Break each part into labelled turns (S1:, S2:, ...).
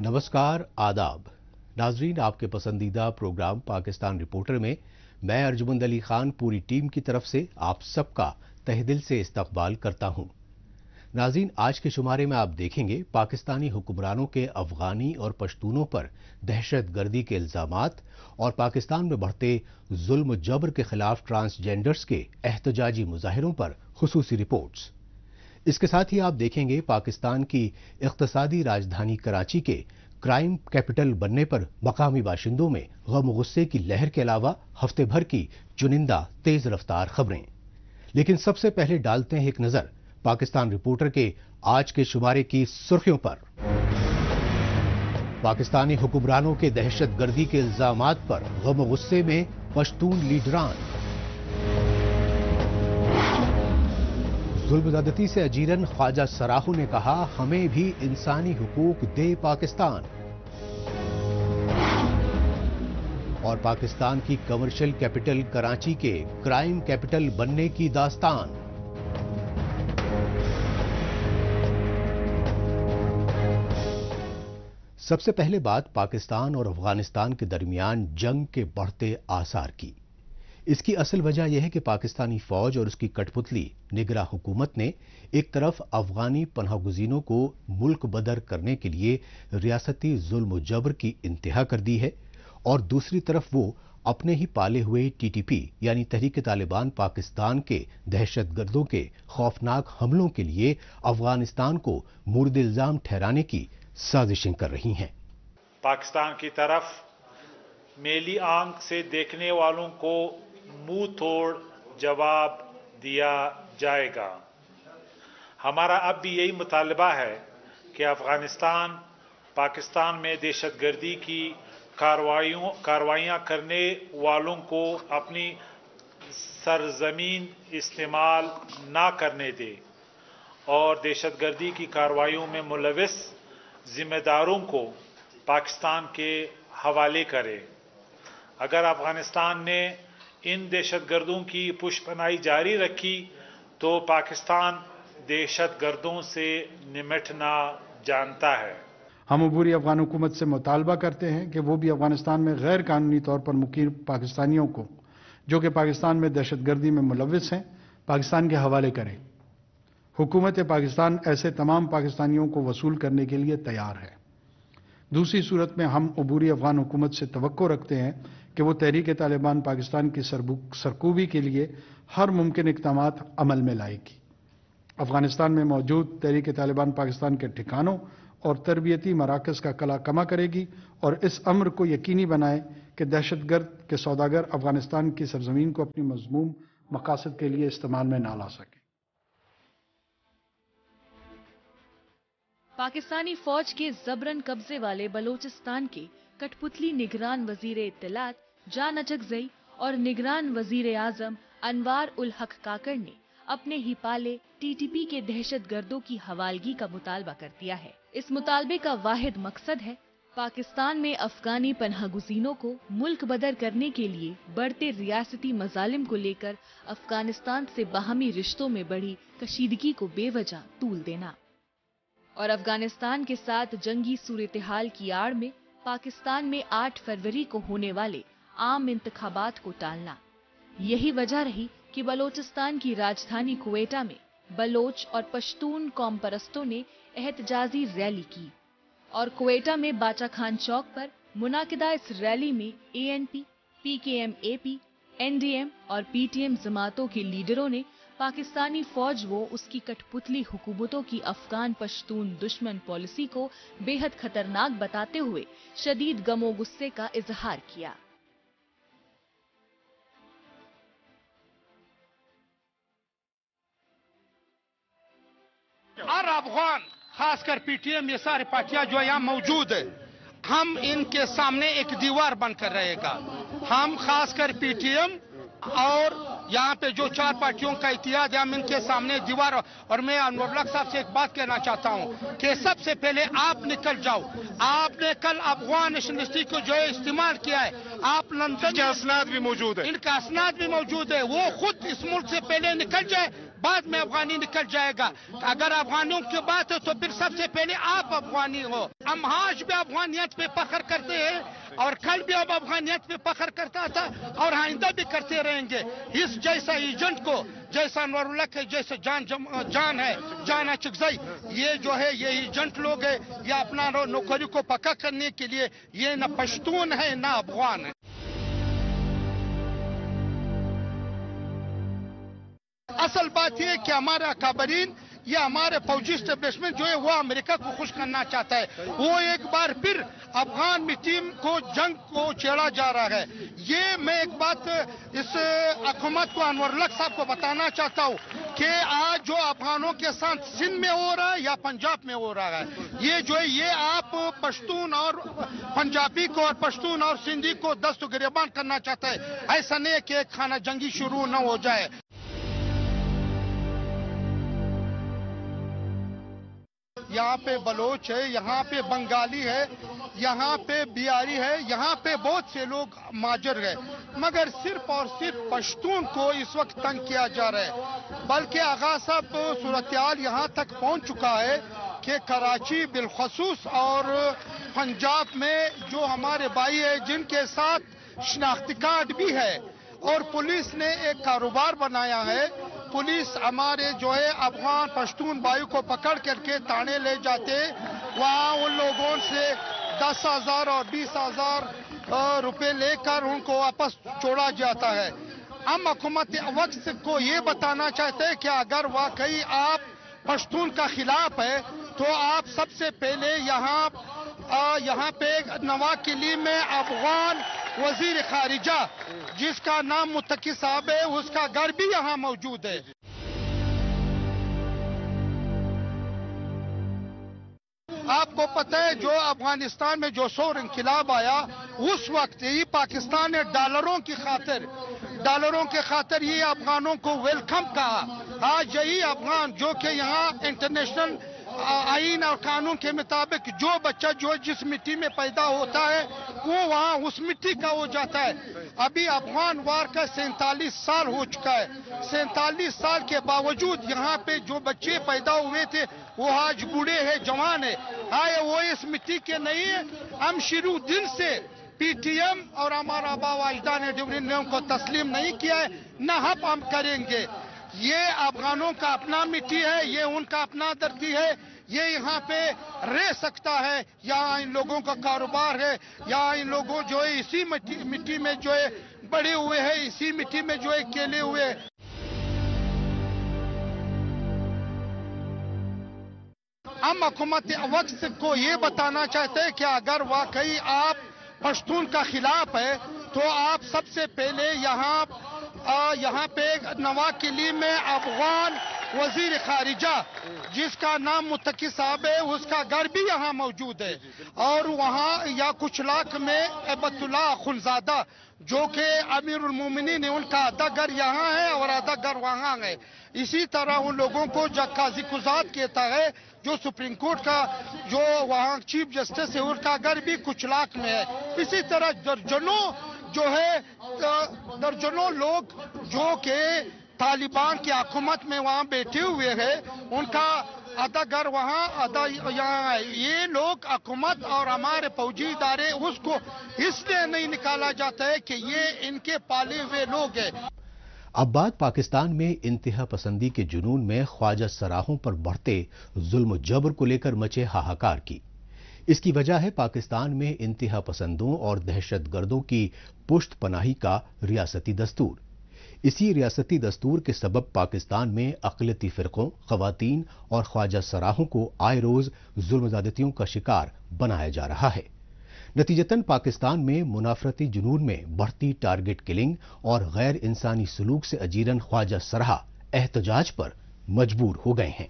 S1: नमस्कार, आदाब नाजरीन, आपके पसंदीदा प्रोग्राम पाकिस्तान रिपोर्टर में मैं अर्जुमंद अली खान पूरी टीम की तरफ से आप सबका तहे दिल से इस्तकबाल करता हूं। नाजरीन, आज के शुमारे में आप देखेंगे पाकिस्तानी हुक्मरानों के अफगानी और पश्तूनों पर दहशत गर्दी के इल्जामात और पाकिस्तान में बढ़ते जुल्म जबर के खिलाफ ट्रांसजेंडर्स के एहतजाजी मुजाहिरों पर खुसूसी रिपोर्ट्स। इसके साथ ही आप देखेंगे पाकिस्तान की इख्तिसादी राजधानी कराची के क्राइम कैपिटल बनने पर मकामी बाशिंदों में गम गुस्से की लहर के अलावा हफ्ते भर की चुनिंदा तेज रफ्तार खबरें। लेकिन सबसे पहले डालते हैं एक नजर पाकिस्तान रिपोर्टर के आज के शुमारे की सुर्खियों पर। पाकिस्तानी हुक्मरानों के दहशत गर्दी के इल्जामात पर गम गुस्से में पश्तून लीडरान। जुल्म ज़्यादती से अजीरन ख्वाजा सराहू ने कहा, हमें भी इंसानी हुकूक दे पाकिस्तान। और पाकिस्तान की कमर्शियल कैपिटल कराची के क्राइम कैपिटल बनने की दास्तान। सबसे पहले बात पाकिस्तान और अफगानिस्तान के दरमियान जंग के बढ़ते आसार की। इसकी असल वजह यह है कि पाकिस्तानी फौज और उसकी कठपुतली निगरां हुकूमत ने एक तरफ अफगानी पनाहगुजीनों को मुल्क बदर करने के लिए रियासती जुल्म जबर की इंतहा कर दी है और दूसरी तरफ वो अपने ही पाले हुए टीटीपी यानी तहरीक तालिबान पाकिस्तान के दहशतगर्दों के खौफनाक हमलों के लिए अफगानिस्तान को मुर्द इल्जाम ठहराने की साजिशें कर रही हैं।
S2: पाकिस्तान की तरफ मेली आंख से देखने वालों को मुंह तोड़ जवाब दिया जाएगा। हमारा अब भी यही मुतालबा है कि अफगानिस्तान पाकिस्तान में दहशतगर्दी की कार्रवाइयां करने वालों को अपनी सरजमीन इस्तेमाल ना करने दे और दहशतगर्दी की कार्रवाइयों में मुलविस जिम्मेदारों को पाकिस्तान के हवाले करे। अगर अफगानिस्तान ने इन दहशतगर्दों की पुष्पनाई जारी रखी तो पाकिस्तान दहशतगर्दों से निमटना जानता है।
S3: हम अबूरी अफगान हुकूमत से मुतालबा करते हैं कि वो भी अफगानिस्तान में गैर कानूनी तौर पर मुकीम पाकिस्तानियों को जो कि पाकिस्तान में दहशतगर्दी में मुलविस हैं पाकिस्तान के हवाले करें। हुकूमत पाकिस्तान ऐसे तमाम पाकिस्तानियों को वसूल करने के लिए तैयार है। दूसरी सूरत में हम अबूरी अफगान हुकूमत से तवक्को रखते हैं कि वो तहरीक तालिबान पाकिस्तान की सरकूबी के लिए हर मुमकिन इक़दामात अमल में लाएगी। अफगानिस्तान में मौजूद तहरीक तालिबान पाकिस्तान के ठिकानों और तरबियती मराकज़ का कला कमा करेगी और इस अम्र को यकीनी बनाए कि दहशतगर्द के सौदागर अफगानिस्तान की सरजमीन को अपनी मज़मूम मकासद के लिए इस्तेमाल में ना ला सके।
S4: पाकिस्तानी फौज के जबरन कब्जे वाले बलोचिस्तान के कठपुतली निगरान वजीर इत्तलात जान अचकजई और निगरान वजीर आजम अनवार उल हक काकड़ ने अपने ही पाले टीटीपी के दहशतगर्दों की हवालगी का मुतालबा कर दिया है। इस मुतालबे का वाहिद मकसद है पाकिस्तान में अफगानी पनाहगुजीनों को मुल्क बदर करने के लिए बढ़ते रियासती मजालिम को लेकर अफगानिस्तान से बाहमी रिश्तों में बढ़ी कशीदगी को बेवजह तूल देना और अफगानिस्तान के साथ जंगी सूरत-ए-हाल की आड़ में पाकिस्तान में 8 फरवरी को होने वाले आम इंतखाबात को टालना। यही वजह रही कि बलोचिस्तान की राजधानी क्वेटा में बलोच और पश्तून कौम परस्तों ने एहतजाजी रैली की और क्वेटा में बाचा खान चौक पर मुनाकिदा इस रैली में एएनपी, पीकेएम-एपी, एनडीएम और पीटीएम जमातों के लीडरों ने पाकिस्तानी फौज वो उसकी कठपुतली हुकूमतों की अफगान पश्तून दुश्मन पॉलिसी को बेहद खतरनाक बताते हुए शदीद गमो गुस्से का इजहार किया।
S5: और अफगान खासकर पीटीएम ये सारी पार्टियां जो यहाँ मौजूद है, हम इनके सामने एक दीवार बनकर रहेगा। हम खासकर पीटीएम और यहाँ पे जो 4 पार्टियों का इतिहाद है, हम इनके सामने दीवार। और मैं अनवर साहब से एक बात कहना चाहता हूँ कि सबसे पहले आप निकल जाओ। आपने कल अफगान नेशनलिस्टी को जो है इस्तेमाल किया है, آپ لندن
S6: کے اسناد بھی موجود ہے،
S5: ان کا اسناد بھی موجود ہے. وہ خود اس ملک سے پہلے نکل جائے، بعد میں افغانی نکل جائے گا. اگر افغانیوں کی بات ہے تو پھر سب سے پہلے آپ افغانی ہو. ہم آج بھی افغانیت پہ فخر کرتے ہیں اور کل بھی اب افغانیت پہ فخر کرتا تھا اور آئندہ بھی کرتے رہیں گے. اس جیسا ایجنٹ کو، جیسا انور اللہ کے جیسے جان ہے جان اچکزئی، یہ جو ہے یہ ایجنٹ لوگ ہے، یہ اپنا نوکری کو پکا کرنے کے لیے یہ نہ پشتون ہے نہ افغان ہے. اصل بات یہ کہ ہمارے اکابرین یا ہمارے فوجی اسٹیبلشمنٹ جو ہے وہ امریکہ کو خوش کرنا چاہتا ہے. وہ ایک بار پھر افغان ٹیم کو جنگ کو چھیڑا جا رہا ہے. یہ میں ایک بات اس حکومت کو، انور الحق صاحب کو بتانا چاہتا ہوں کہ آج جو افغانوں کے ساتھ سندھ میں ہو رہا ہے یا پنجاب میں ہو رہا ہے، یہ جو ہے یہ آپ پشتون اور پنجابی کو اور پشتون اور سندھی کو دست و گریبان کرنا چاہتا ہے. ایسا نہیں ہے کہ ایک خانہ جنگی شروع نہ ہو جائے. یہاں پہ بلوچ ہے، یہاں پہ بنگالی ہے، یہاں پہ بیاری ہے، یہاں پہ بہت سے لوگ ماجر ہیں، مگر صرف اور صرف پشتون کو اس وقت تنگ کیا جا رہا ہے. بلکہ آغا صاحب صورتحال یہاں تک پہنچ چکا ہے کہ کراچی بالخصوص اور پنجاب میں جو ہمارے بھائی ہیں جن کے ساتھ شناختی کارڈ بھی ہے اور پولیس نے ایک کاروبار بنایا ہے. پولیس ہمارے جو ہے افغان پشتون بھائی کو پکڑ کر کے تھانے لے جاتے، وہاں ان لوگوں سے 10,000 اور 20,000 روپے لے کر ان کو واپس چھوڑا جاتا ہے. ہم حکومت وقت کو یہ بتانا چاہتے ہیں کہ اگر واقعی آپ پشتون کا خلاف ہے تو آپ سب سے پہلے یہاں پہ نواز قلی میں افغان وزیر خارجہ جس کا نام متقی صاحب ہے، اس کا گھر بھی یہاں موجود ہے. آپ کو پتہ ہے جو افغانستان میں جو سور انقلاب آیا اس وقت ہی پاکستان نے ڈالروں کی خاطر یہ افغانوں کو ویلکم کہا. آج یہی افغان جو کہ یہاں انٹرنیشنل آئین اور قانون کے مطابق جو بچہ جو جس مٹی میں پیدا ہوتا ہے وہ وہاں اس مٹی کا ہو جاتا ہے. ابھی افغان وار کا 47 سال ہو چکا ہے. 47 سال کے باوجود یہاں پہ جو بچے پیدا ہوئے تھے وہ آج بوڑھے ہیں، جوان ہیں. آئے وہ اس مٹی کے نہیں ہیں. ہم شروع دن سے پی ٹی ایم اور ہمارا آبا و اجداد نے ڈویژن کو تسلیم نہیں کیا ہے، نہ ہم کریں گے. یہ افغانوں کا اپنا مٹی ہے، یہ ان کا اپنا دھرتی ہے، یہ یہاں پہ رہ سکتا ہے. یہاں ان لوگوں کا کاروبار ہے، یہاں ان لوگوں جو ہے اسی مٹی میں جو ہے بڑے ہوئے ہیں، اسی مٹی میں جو ہے کھیلے ہوئے ہیں. ہم حکومت وقت کو یہ بتانا چاہتے ہیں کہ اگر واقعی آپ پشتون کا خلاف ہے تو آپ سب سے پہلے یہاں پہ نواز قلی میں افغان وزیر خارجہ جس کا نام متقی صاحب ہے اس کا گھر بھی یہاں موجود ہے. اور وہاں یا کچھ لاکھ میں عبد اللہ اخنزادہ جو کہ امیر المومنین ان کا آدھا گھر یہاں ہے اور آدھا گھر وہاں ہے. اسی طرح ان لوگوں کو قاضی قضات کہتا ہے جو سپریم کورٹ کا جو وہاں چیف جسٹس ہے ان کا گھر بھی کچھ لاکھ میں ہے. اسی طرح درجنوں لوگ جو کہ طالبان کی حکومت میں وہاں بیٹھے ہوئے ہیں ان کا آدھا گھر وہاں آدھا یہاں ہے. یہ لوگ حکومت اور ہمارے فوجی ادارے اس کو اس لیے نہیں نکالا جاتا ہے کہ یہ ان کے پالے ہوئے لوگ ہیں.
S1: اب بات پاکستان میں انتہا پسندی کے جنون میں خواجہ سراہوں پر بڑھتے ظلم و جبر کو لے کر مچے ہاہاکار کی. اس کی وجہ ہے پاکستان میں انتہا پسندوں اور دہشت گردوں کی پشت پناہی کا ریاستی دستور. اسی ریاستی دستور کے سبب پاکستان میں اقلیتی فرقوں، خواتین اور خواجہ سراہوں کو آئے روز ظلم زیادتیوں کا شکار بنایا جا رہا ہے. نتیجتاً پاکستان میں منافرتی جنون میں بڑھتی ٹارگٹ کلنگ اور غیر انسانی سلوک سے اجیرن خواجہ سراہ احتجاج پر مجبور ہو گئے ہیں.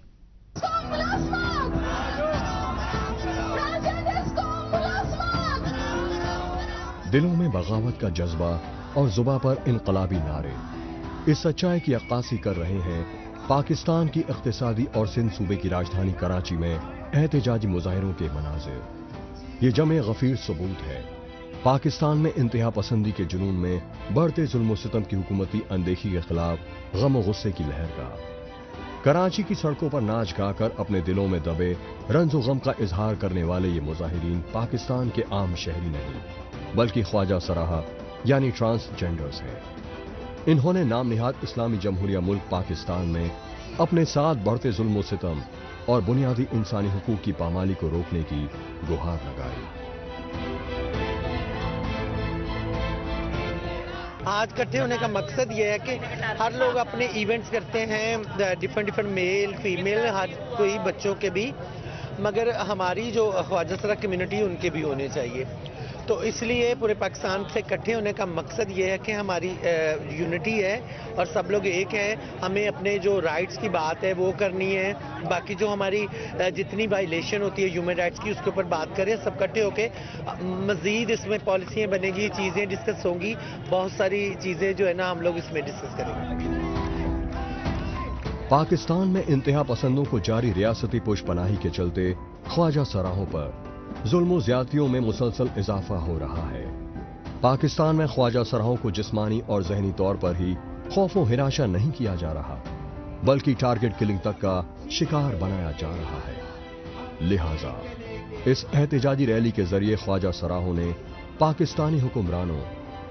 S7: دلوں میں بغاوت کا جذبہ اور زباں پر انقلابی نعرے اس سچائی کی عکاسی کر رہے ہیں پاکستان کی اقتصادی اور سندھ صوبے کی راجدھانی کراچی میں احتجاجی مظاہروں کے مناظر. یہ جمع غفیر ثبوت ہے पाकिस्तान में इंतहा पसंदी के जुनून में बढ़ते जुल्म सितम की हुकूमती अनदेखी के खिलाफ गम और गुस्से की लहर का कराची की सड़कों पर नाच गाकर अपने दिलों में दबे रंजो गम का इजहार करने वाले ये मुजाहिरीन पाकिस्तान के आम शहरी नहीं बल्कि ख्वाजा सराहा यानी ट्रांसजेंडर्स हैं। इन्होंने नाम निहाद इस्लामी जमहूरिया मुल्क पाकिस्तान में अपने साथ बढ़ते जुल्म सितम और बुनियादी इंसानी हुकूक की पामाली को रोकने की गुहार लगाई।
S6: आज इकट्ठे होने का मकसद ये है कि हर लोग अपने इवेंट्स करते हैं, डिफरेंट मेल फीमेल हर कोई, बच्चों के भी, मगर हमारी जो ख्वाजा सरा कम्युनिटी उनके भी होने चाहिए। तो इसलिए पूरे पाकिस्तान से इकट्ठे होने का मकसद ये है कि हमारी यूनिटी है और सब लोग एक हैं। हमें अपने जो राइट्स की बात है वो करनी है, बाकी जो हमारी जितनी वायलेशन होती है ह्यूमन राइट्स की उसके ऊपर बात करें सब इकट्ठे होके। मजीद इसमें पॉलिसियाँ बनेगी, चीज़ें डिस्कस होंगी, बहुत सारी चीज़ें जो है ना हम लोग इसमें डिस्कस करेंगे।
S7: पाकिस्तान में इंतहा पसंदों को जारी रियासती पुशपनाही के चलते ख्वाजा सराहों पर जुल्म ज्यादतियों में मुसलसल इजाफा हो रहा है। पाकिस्तान में ख्वाजा सराहों को जिस्मानी और जहनी तौर पर ही खौफो हिराशा नहीं किया जा रहा बल्कि टारगेट किलिंग तक का शिकार बनाया जा रहा है। लिहाजा इस एहतजाजी रैली के जरिए ख्वाजा सराहों ने पाकिस्तानी हुक्मरानों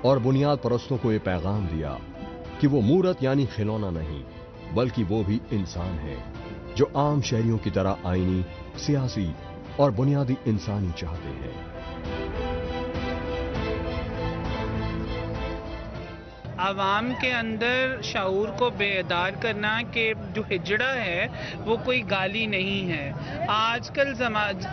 S7: और बुनियाद परस्तों को यह पैगाम दिया कि वो मूरत यानी खिलौना नहीं बल्कि वो भी इंसान है जो आम शहरियों की तरह आईनी, सियासी और बुनियादी इंसानी चाहते हैं।
S8: आवाम के अंदर शऊर को बेदार करना कि जो हिजड़ा है वो कोई गाली नहीं है। आजकल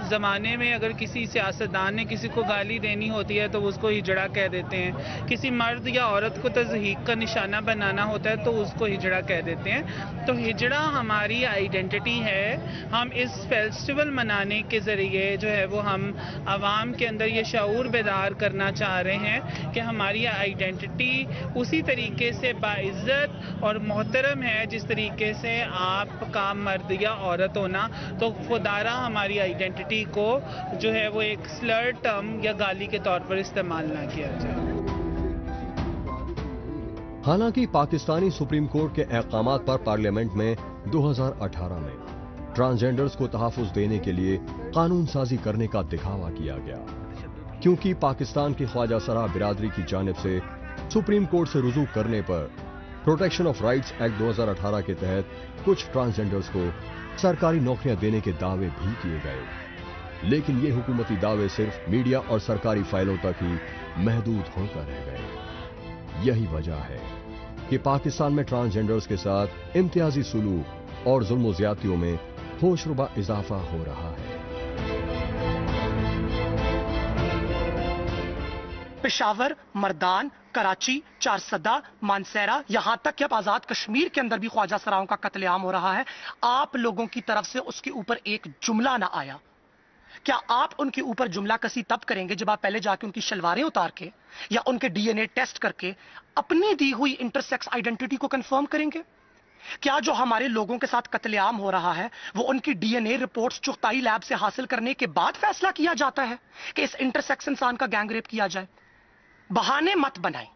S8: ज़माने में अगर किसी सियासतदान ने किसी को गाली देनी होती है तो उसको हिजड़ा कह देते हैं, किसी मर्द या औरत को तज़हीक का निशाना बनाना होता है तो उसको हिजड़ा कह देते हैं। तो हिजड़ा हमारी आइडेंटिटी है। हम इस फेस्टिवल मनाने के ज़रिए जो है वो हम आवाम के अंदर ये शऊर बेदार करना चाह रहे हैं कि हमारी आइडेंटिटी उसी तरीके से बाइज्जत और मोहतरम है जिस तरीके से आपका मर्द या औरत होना। तो खुदारा हमारी आइडेंटिटी को जो है वो एक स्लर टर्म या गाली के तौर पर इस्तेमाल ना किया जाए।
S7: हालांकि पाकिस्तानी सुप्रीम कोर्ट के अहकामात पर पार्लियामेंट में 2018 में ट्रांसजेंडर्स को तहफ़्फ़ुज़ देने के लिए कानून साजी करने का दिखावा किया गया, क्योंकि पाकिस्तान की ख्वाजा सराह बिरादरी की जानिब से सुप्रीम कोर्ट से रुजू करने पर प्रोटेक्शन ऑफ राइट्स एक्ट 2018 के तहत कुछ ट्रांसजेंडर्स को सरकारी नौकरियां देने के दावे भी किए गए, लेकिन ये हुकूमती दावे सिर्फ मीडिया और सरकारी फाइलों तक ही महदूद होकर रह गए। यही वजह है कि पाकिस्तान में ट्रांसजेंडर्स के साथ इम्तियाजी सुलूक और जुल्म ज्यादतियों में होशरुबा इजाफा हो रहा है।
S9: पेशावर, मर्दान, कराची, चारसदा, मानसेरा, यहां तक कि अब आजाद कश्मीर के अंदर भी ख्वाजा सराहों का कत्लेआम हो रहा है। आप लोगों की तरफ से उसके ऊपर एक जुमला ना आया। क्या आप उनके ऊपर जुमला कसी तब करेंगे जब आप पहले जाके उनकी शलवारें उतार के या उनके डीएनए टेस्ट करके अपनी दी हुई इंटरसेक्स आइडेंटिटी को कंफर्म करेंगे? क्या जो हमारे लोगों के साथ कत्लेआम हो रहा है वो उनकी डीएनए रिपोर्ट्स चुगताई लैब से हासिल करने के बाद फैसला किया जाता है कि इस इंटरसेक्स इंसान का गैंगरेप किया जाए? बहाने मत बनाएं,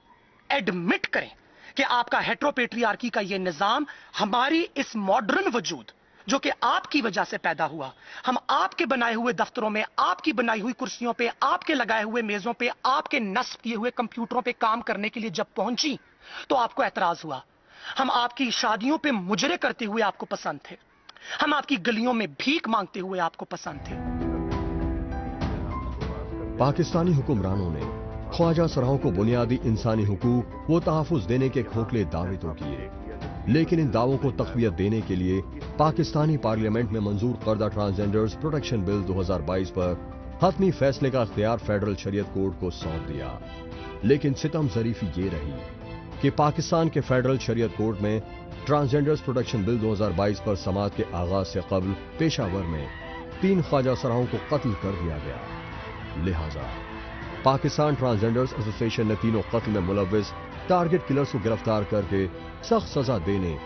S9: एडमिट करें कि आपका हेट्रोपेट्रियार्की का ये निजाम हमारी इस मॉडर्न वजूद जो कि आपकी वजह से पैदा हुआ, हम आपके बनाए हुए दफ्तरों में, आपकी बनाई हुई कुर्सियों पे, आपके लगाए हुए मेजों पे, आपके नस्ब किए हुए कंप्यूटरों पे काम करने के लिए जब पहुंची तो आपको एतराज हुआ। हम आपकी शादियों पे मुजरे करते हुए आपको पसंद थे, हम आपकी गलियों में भीख मांगते हुए आपको पसंद थे।
S7: पाकिस्तानी हुक्मरानों ने ख्वाजा सराहों को बुनियादी इंसानी हुकूक वो तहफ़्फ़ुज़ देने के खोखले दावे तो किए, लेकिन इन दावों को तक़वियत देने के लिए पाकिस्तानी पार्लियामेंट में मंजूर करदा ट्रांसजेंडर्स प्रोटेक्शन बिल 2022 पर हतमी फैसले का इख्तियार फेडरल शरीयत कोर्ट को सौंप दिया। लेकिन सितम ज़रीफ़ी ये रही कि पाकिस्तान के फेडरल शरीयत कोर्ट में ट्रांसजेंडर्स प्रोटेक्शन बिल 2022 पर समाअत के आगाज से कबल पेशावर में 3 ख्वाजा सराहों को कत्ल कर दिया गया। लिहाजा पाकिस्तान ट्रांसजेंडर्स एसोसिएशन ने तीनों कत्ल में मुलव्विस टारगेट किलर्स को गिरफ्तार करके सख्त सजा देने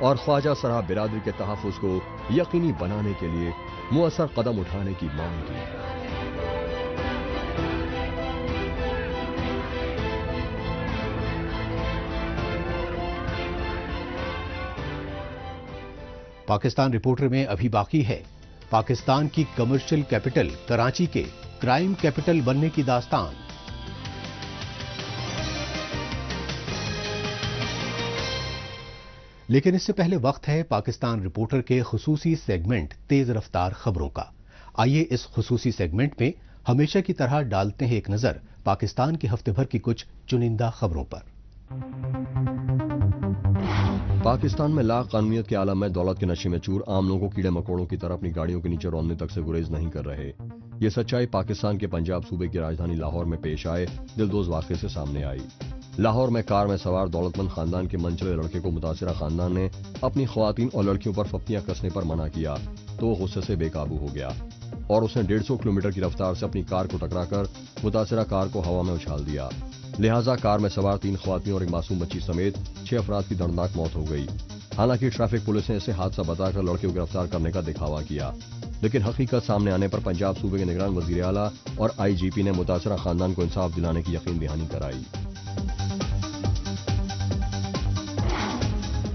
S7: और ख्वाजा सराह बिरादरी के तहफ़्फ़ुज़ को यकीनी बनाने के लिए मुअस्सर कदम उठाने की मांग की।
S1: पाकिस्तान रिपोर्टर में अभी बाकी है पाकिस्तान की कमर्शियल कैपिटल कराची के क्राइम कैपिटल बनने की दास्तान। लेकिन इससे पहले वक्त है पाकिस्तान रिपोर्टर के खुसूसी सेगमेंट तेज रफ्तार खबरों का। आइए इस खुसूसी सेगमेंट में हमेशा की तरह डालते हैं एक नजर पाकिस्तान की हफ्ते भर की कुछ चुनिंदा खबरों पर।
S7: पाकिस्तान में ला कानूनियत के आलम में दौलत के नशे में चूर आम लोगों को कीड़े मकोड़ों की तरह अपनी गाड़ियों के नीचे रौंदने तक से गुरेज नहीं कर रहे। ये सच्चाई पाकिस्तान के पंजाब सूबे की राजधानी लाहौर में पेश आए दिलदोज वाक़े से सामने आई। लाहौर में कार में सवार दौलतमंद खानदान के मनचले लड़के को मुतासिरा खानदान ने अपनी ख्वातीन और लड़कियों पर फप्तियां कसने पर मना किया तो वो गुस्से से बेकाबू हो गया और उसने 150 किलोमीटर की रफ्तार से अपनी कार को टकराकर मुतासिरा कार को हवा में उछाल दिया। लिहाजा कार में सवार 3 ख्वातीन और एक मासूम बच्ची समेत 6 अफराद की दर्दनाक मौत हो गई। हालांकि ट्रैफिक पुलिस ने इसे हादसा बताकर लड़के को गिरफ्तार करने का दिखावा किया, लेकिन हकीकत सामने आने पर पंजाब सूबे के निगरान वजीर आला और IGP ने मुतासिरा खानदान को इंसाफ दिलाने की यकीन दहानी कराई।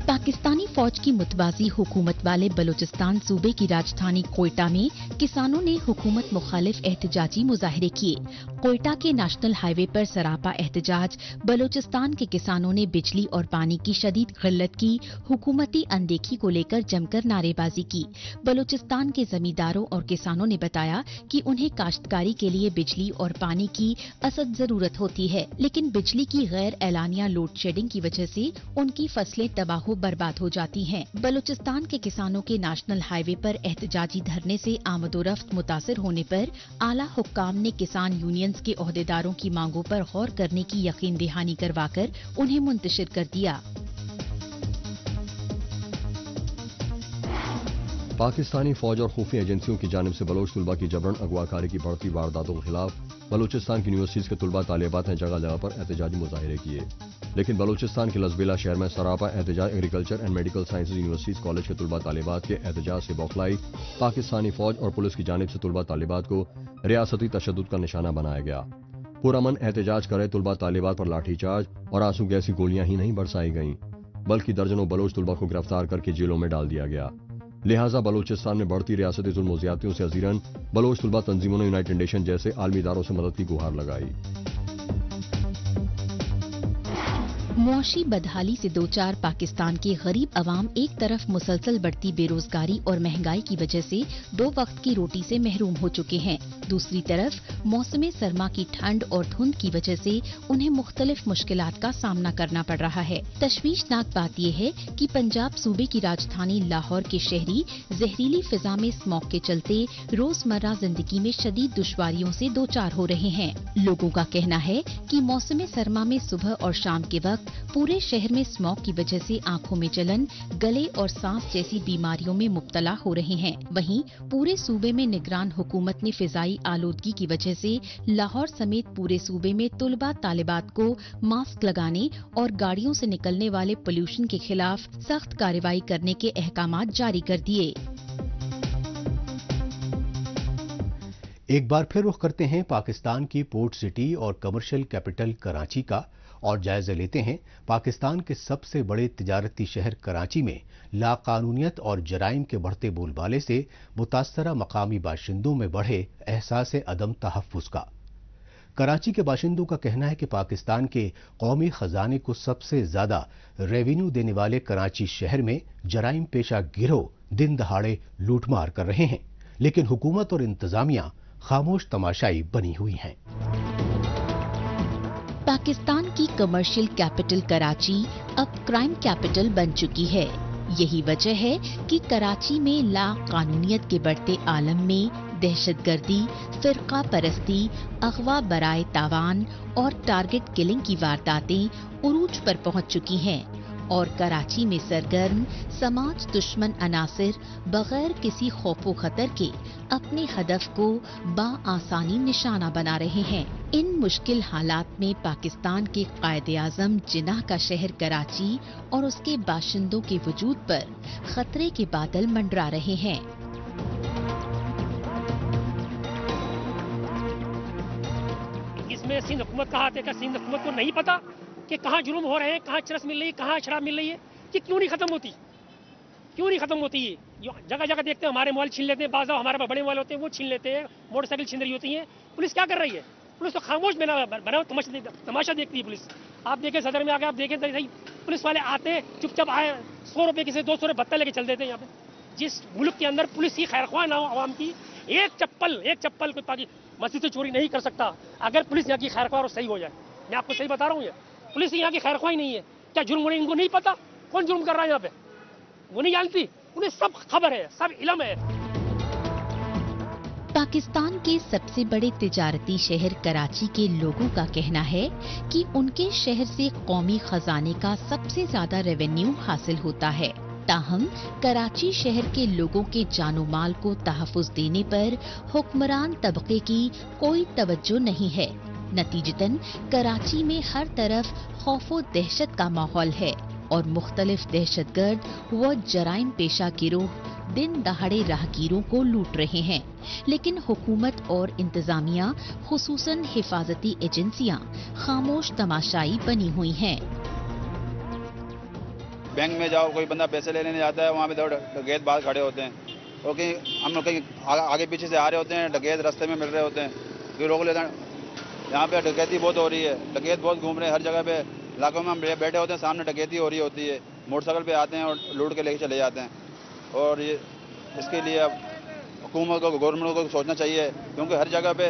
S10: पाकिस्तानी फौज की मुतवाजी हुकूमत वाले बलूचिस्तान सूबे की राजधानी कोयटा में किसानों ने हुकूमत मुखालिफ एहतजाजी मुजाहरे किए। कोयटा के नेशनल हाईवे पर सरापा एहतजाज बलूचिस्तान के किसानों ने बिजली और पानी की शदीद किल्लत की हुकूमती अनदेखी को लेकर जमकर नारेबाजी की। बलूचिस्तान के जमींदारों और किसानों ने बताया कि उन्हें काश्तकारी के लिए बिजली और पानी की असद जरूरत होती है, लेकिन बिजली की गैर एलानिया लोड शेडिंग की वजह से उनकी फसलें तबाह बर्बाद हो जाती हैं। बलूचिस्तान के किसानों के नेशनल हाईवे पर एहतजाजी धरने से आमदोरफ्त मुतासिर होने पर आला हुक्काम ने किसान यूनियंस के ओहदेदारों की मांगों पर गौर करने की यकीन दहानी करवाकर उन्हें मुंतशिर कर दिया।
S7: पाकिस्तानी फौज और खुफिया एजेंसियों की जानिब से बलोच तलबा की जबरन अगवाकारी की बढ़ती वारदातों के खिलाफ बलूचिस्तान की यूनिवर्सिटीज के तलबा तालिबात ने जगह जगह पर एहतजाजी मुजाहिरे किए, लेकिन बलूचिस्तान के लसबेला शहर में सरापा एहतजाज agriculture and medical sciences universities college के तलबा तालिबात के एहतजाज से बौखलाई पाकिस्तानी फौज और पुलिस की जानिब से तलबा तालिबात को रियासती तशद्दुद का निशाना बनाया गया। पुरअमन एहतजाज करे तलबा तालिबात पर लाठीचार्ज और आंसू गैसी गोलियां ही नहीं बरसाई गईं, बल्कि दर्जनों बलोच तलबा को गिरफ्तार करके जेलों में डाल दिया गया। लिहाजा बलूचिस्तान में बढ़ती रियासती जुल्म ज़्यादतियों से अजीरन बलोच तलबा तंजीमों ने यूनाइटेड नेशन जैसे आलमी इदारों से मदद की गुहार लगाई।
S10: मुआशी बदहाली से दो चार पाकिस्तान के गरीब अवाम एक तरफ मुसलसल बढ़ती बेरोजगारी और महंगाई की वजह से 2 वक्त की रोटी से महरूम हो चुके हैं, दूसरी तरफ मौसम सरमा की ठंड और धुंध की वजह से उन्हें मुख्तलिफ मुश्किलात का सामना करना पड़ रहा है। तशवीशनाक बात यह है कि पंजाब सूबे की राजधानी लाहौर के शहरी जहरीली फिजा में स्मॉग के चलते रोजमर्रा जिंदगी में शदीद दुश्वारियों से दो चार हो रहे हैं। लोगों का कहना है कि मौसम सरमा में सुबह और शाम के वक्त पूरे शहर में स्मॉग की वजह से आंखों में जलन, गले और सांस जैसी बीमारियों में मुब्तला हो रहे हैं। वहीं पूरे सूबे में निगरान हुकूमत ने फिजाई आलूदगी की वजह से लाहौर समेत पूरे सूबे में तुलबा तालिबात को मास्क लगाने और गाड़ियों से निकलने वाले पोल्यूशन के खिलाफ सख्त कार्रवाई करने के अहकामात जारी कर दिए।
S1: एक बार फिर रुख करते हैं पाकिस्तान की पोर्ट सिटी और कमर्शियल कैपिटल कराची का और जायजा लेते हैं पाकिस्तान के सबसे बड़े तिजारती शहर कराची में लाकानूनियत और जराइम के बढ़ते बोलबाले से मुतासरा मकामी बाशिंदों में बढ़े एहसास अदम तहफ्फुज़ का। कराची के बाशिंदों का कहना है कि पाकिस्तान के कौमी खजाने को सबसे ज्यादा रेवेन्यू देने वाले कराची शहर में जराइम पेशा गिरोह दिन दहाड़े लूटमार कर रहे हैं, लेकिन हुकूमत और इंतजामिया खामोश तमाशाई बनी हुई हैं।
S10: पाकिस्तान की कमर्शियल कैपिटल कराची अब क्राइम कैपिटल बन चुकी है। यही वजह है कि कराची में ला कानूनियत के बढ़ते आलम में दहशतगर्दी, फिरका परस्ती, अगवा बराए तावान और टारगेट किलिंग की वारदातें उरूज पर पहुंच चुकी हैं और कराची में सरगर्म समाज दुश्मन अनासिर बगैर किसी खौफो खतर के अपने हदफ को बाआसानी निशाना बना रहे हैं। इन मुश्किल हालात में पाकिस्तान के कायद-ए-आज़म जिन्ना का शहर कराची और उसके बाशिंदों के वजूद पर खतरे के बादल मंडरा रहे हैं।
S11: इसमें सिंध हुकूमत का हाथ है क्या? सिंध हुकूमत को नहीं पता कि कहाँ जुल्म हो रहे हैं, कहाँ चरस मिल रही है, कहाँ शराब मिल रही है, ये क्यों नहीं खत्म होती? क्यों नहीं खत्म होती? जगह जगह देखते हैं हमारे मोबाइल छीन लेते हैं, बाज़ हमारे बड़े मोबाइल होते हैं वो छीन लेते हैं, मोटरसाइकिल छीन रही होती है। पुलिस क्या कर रही है? पुलिस तो खामोश बना तमाशा देखती है पुलिस। आप देखें सदर में आके, आप देखें सही पुलिस वाले आते हैं, चुपचाप आए 100 रुपए किसी 200 रुपए भत्ता लेके चल देते हैं। यहाँ पे जिस मुल्क के अंदर पुलिस की खैरख्वाह ना हो आवाम की, एक चप्पल कोई ताकि मस्जिद से चोरी नहीं कर सकता अगर पुलिस यहाँ की खैरख्वाह और सही हो जाए। मैं आपको सही बता रहा हूँ, ये पुलिस यहाँ की खैरख्वाह ही नहीं है। क्या जुर्म होने इनको नहीं पता कौन जुर्म कर रहा है यहाँ पे? वो नहीं जानती, उन्हें सब खबर है, सब इल्म है।
S10: पाकिस्तान के सबसे बड़े तिजारती शहर कराची के लोगों का कहना है कि उनके शहर से कौमी खजाने का सबसे ज्यादा रेवेन्यू हासिल होता है। ताहम कराची शहर के लोगों के जानो माल को तहफ़्फ़ुज़ देने पर हुक्मरान तबके की कोई तवज्जो नहीं है। नतीजतन कराची में हर तरफ खौफ व दहशत का माहौल है और मुख्तलिफ दहशतगर्द व जराइम पेशा गिरोह दिन दहाड़े राहगीरों को लूट रहे हैं। लेकिन हुकूमत और इंतजामिया खुसूसन हिफाजती एजेंसियां खामोश तमाशाई बनी हुई हैं।
S12: बैंक में जाओ, कोई बंदा पैसे लेने जाता है, वहाँ पे डकैत बाहर खड़े होते हैं, और कहीं हम लोग कहीं आगे पीछे से आ रहे होते हैं, डकैत रास्ते में मिल रहे होते हैं, कोई रोक लेते हैं। यहाँ पे डकैती बहुत हो रही है, डकैत बहुत घूम रहे हैं, हर जगह पे इलाकों में हम बैठे होते हैं, सामने डकैती हो रही होती है, मोटरसाइकिल पे आते हैं और लूट के लेके चले जाते हैं। और ये इसके लिए अब हुकूमत को, गवर्नमेंट को सोचना चाहिए, क्योंकि हर जगह पे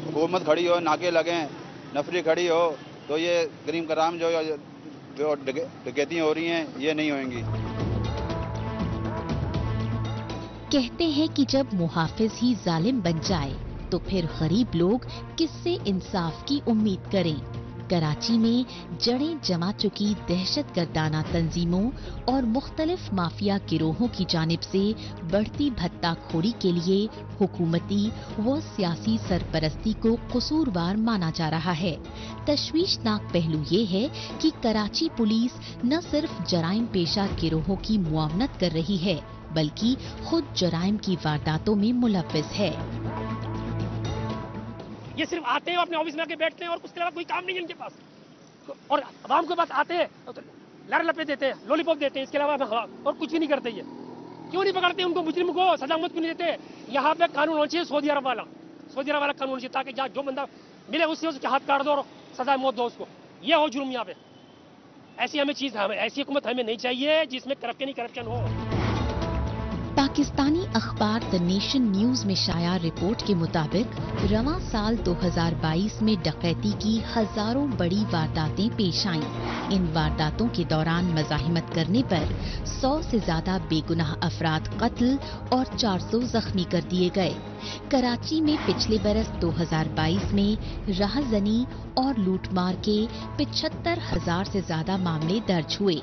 S12: हुकूमत खड़ी हो, नाके लगें, नफरी खड़ी हो, तो ये करीम कराम जो डकैतियाँ हो रही हैं ये नहीं होंगी।
S10: कहते हैं कि जब मुहाफिज ही जालिम बन जाए तो फिर गरीब लोग किससे इंसाफ की उम्मीद करें। कराची में जड़ें जमा चुकी दहशत गर्दाना तंजीमों और मुख्तलिफ माफिया गिरोहों की जानिब से बढ़ती भत्ताखोरी के लिए हुकूमती व सियासी सरपरस्ती को कसूरवार माना जा रहा है। तशवीशनाक पहलू ये है कि कराची पुलिस न सिर्फ जराइम पेशा गिरोहों की मुआवनत कर रही है बल्कि खुद जराइम की वारदातों में मुलव्विस है।
S11: ये सिर्फ आते हैं अपने ऑफिस में आके बैठते हैं और उसके अलावा कोई काम नहीं है इनके पास, और आवाम के पास आते हैं तो लड़ लपे देते हैं, लॉलीपॉप देते हैं, इसके अलावा और कुछ भी नहीं करते। ये क्यों नहीं पकड़ते उनको, मुजरिम को सजा मौत क्यों नहीं देते? यहाँ पे कानून होना चाहिए सऊदी अरब वाला कानून होना चाहिए, ताकि जहाँ जो बंदा मिले उसके हाथ काट दो और सजा मौत दो उसको। ये हो जुर्म यहाँ पे। ऐसी हमें चीज, ऐसी हुकूमत हमें नहीं चाहिए जिसमें करप्शन हो।
S10: पाकिस्तानी अखबार द नेशन न्यूज में शाया रिपोर्ट के मुताबिक रवां साल 2022 में डकैती की हजारों बड़ी वारदातें पेश आईं। इन वारदातों के दौरान मज़ाहिमत करने पर 100 से ज्यादा बेगुनाह अफराद कत्ल और 400 जख्मी कर दिए गए। कराची में पिछले बरस 2022 में राहजनी और लूटमार के 75,000 से ज्यादा मामले दर्ज हुए।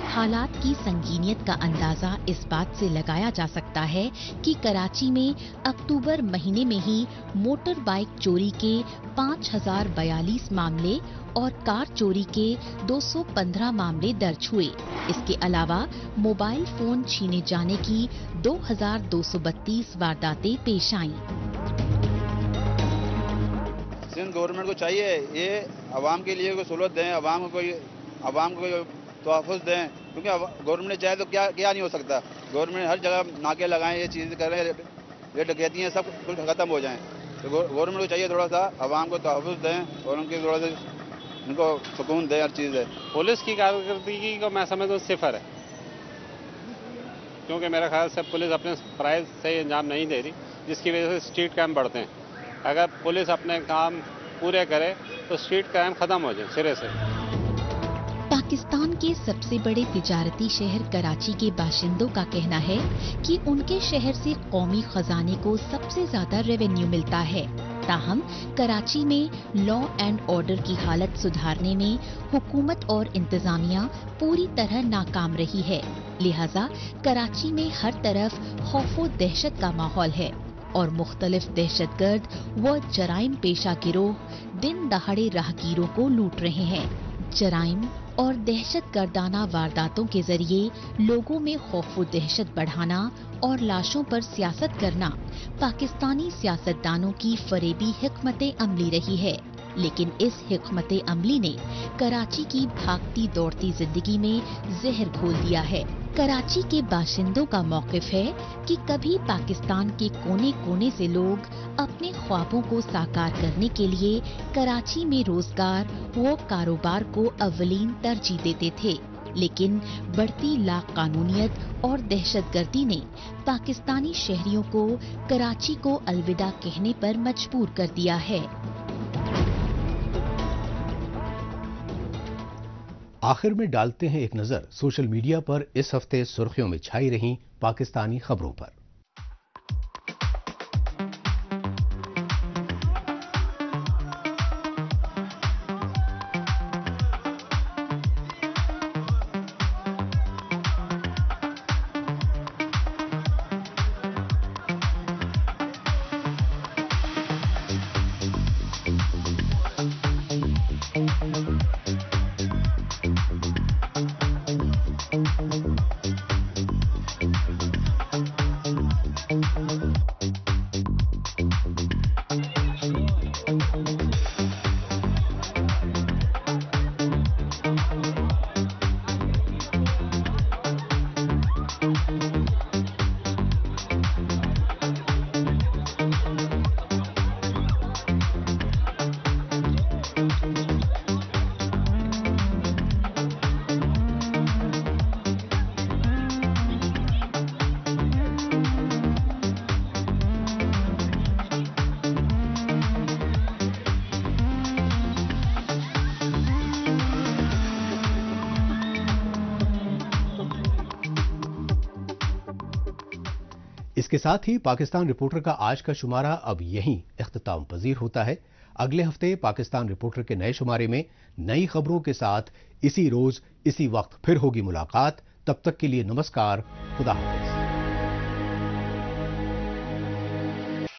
S10: हालात की संगीनियत का अंदाजा इस बात से लगाया जा सकता है कि कराची में अक्टूबर महीने में ही मोटर बाइक चोरी के 5,042 मामले और कार चोरी के 215 मामले दर्ज हुए। इसके अलावा मोबाइल फोन छीने जाने की 2,232 वारदातें पेश आईं।
S12: सिंध गवर्नमेंट को चाहिए ये आवाम के लिए कोई सहूलत दें, आवाम को तहफ़्फ़ुज़ दें, क्योंकि गवर्नमेंट ने चाहे तो क्या नहीं हो सकता। गवर्नमेंट हर जगह नाके लगाएं, ये चीज़ करें, ये डकैतियाँ सब कुछ खत्म हो जाएं। तो गवर्नमेंट को चाहिए थोड़ा सा आवाम को तहफ़्फ़ुज़ दें और उनके थोड़ा सा उनको सुकून दें, हर चीज़ है।
S13: पुलिस की कारकर्दगी को मैं समझता हूँ सिफर है, क्योंकि मेरे ख्याल से पुलिस अपने फ़राइज़ सही अंजाम नहीं दे रही, जिसकी वजह से स्ट्रीट क्राइम बढ़ते हैं। अगर पुलिस अपने काम पूरे करे तो स्ट्रीट क्राइम खत्म हो जाए सिरे से।
S10: पाकिस्तान के सबसे बड़े तिजारती शहर कराची के बाशिंदों का कहना है कि उनके शहर से कौमी खजाने को सबसे ज्यादा रेवेन्यू मिलता है। ताहम कराची में लॉ एंड ऑर्डर की हालत सुधारने में हुकूमत और इंतजामिया पूरी तरह नाकाम रही है। लिहाजा कराची में हर तरफ खौफ व दहशत का माहौल है और मुख्तलिफ दहशतगर्द व जराइम पेशा गिरोह दिन दहाड़े राहगीरों को लूट रहे हैं। जराइम और दहशत गर्दाना वारदातों के जरिए लोगों में खौफ व दहशत बढ़ाना और लाशों पर सियासत करना पाकिस्तानी सियासतदानों की फरेबी हिकमत अमली रही है। लेकिन इस हिकमत अमली ने कराची की भागती दौड़ती जिंदगी में जहर घोल दिया है। कराची के बाशिंदों का मौक़िफ़ है कि कभी पाकिस्तान के कोने कोने से लोग अपने ख्वाबों को साकार करने के लिए कराची में रोजगार व कारोबार को अव्वलीन तरजीह देते थे, लेकिन बढ़ती लाक़ानूनियत और दहशतगर्दी ने पाकिस्तानी शहरियों को कराची को अलविदा कहने पर मजबूर कर दिया है।
S1: आखिर में डालते हैं एक नजर सोशल मीडिया पर इस हफ्ते सुर्खियों में छाई रही पाकिस्तानी खबरों पर। इसके साथ ही पाकिस्तान रिपोर्टर का आज का शुमारा अब यहीं इख्तिताम पजीर होता है। अगले हफ्ते पाकिस्तान रिपोर्टर के नए शुमारे में नई खबरों के साथ इसी रोज इसी वक्त फिर होगी मुलाकात। तब तक के लिए नमस्कार, खुदा हाफिज।